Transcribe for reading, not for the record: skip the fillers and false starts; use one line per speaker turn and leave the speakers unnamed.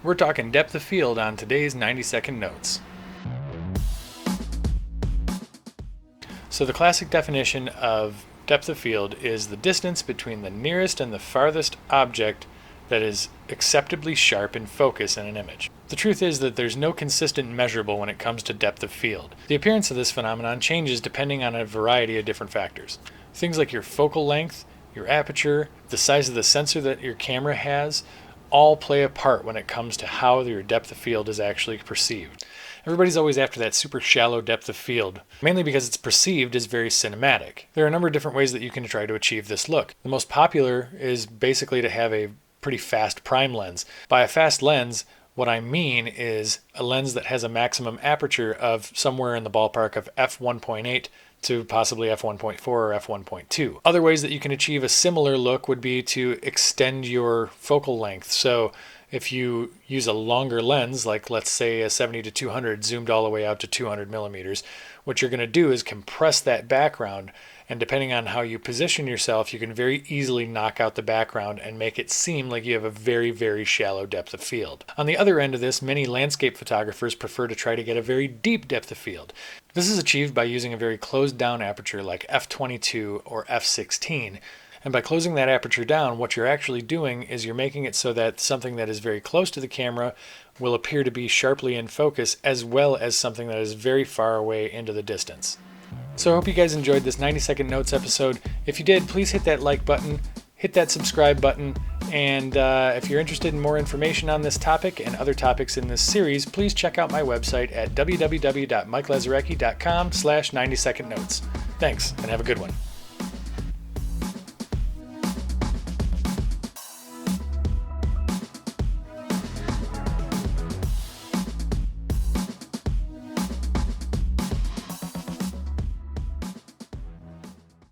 We're talking depth of field on today's 90-second notes. So the classic definition of depth of field is the distance between the nearest and the farthest object that is acceptably sharp in focus in an image. The truth is that there's no consistent measurable when it comes to depth of field. The appearance of this phenomenon changes depending on a variety of different factors. Things like your focal length, your aperture, the size of the sensor that your camera has, all play a part when it comes to how your depth of field is actually perceived. Everybody's always after that super shallow depth of field, mainly because it's perceived as very cinematic. There are a number of different ways that you can try to achieve this look. The most popular is basically to have a pretty fast prime lens. By a fast lens, what I mean is a lens that has a maximum aperture of somewhere in the ballpark of f1.8 to possibly f1.4 or f1.2. Other ways that you can achieve a similar look would be to extend your focal length. So if you use a longer lens, like let's say a 70-200 zoomed all the way out to 200 millimeters, what you're going to do is compress that background, and depending on how you position yourself, you can very easily knock out the background and make it seem like you have a very, very shallow depth of field. On the other end of this, many landscape photographers prefer to try to get a very deep depth of field. This is achieved by using a very closed down aperture like f22 or f16. And by closing that aperture down, what you're actually doing is you're making it so that something that is very close to the camera will appear to be sharply in focus, as well as something that is very far away into the distance. So I hope you guys enjoyed this 90-second notes episode. If you did, please hit that like button, hit that subscribe button, and if you're interested in more information on this topic and other topics in this series, please check out my website at www.mikelazareki.com/90second notes. Thanks, and have a good one.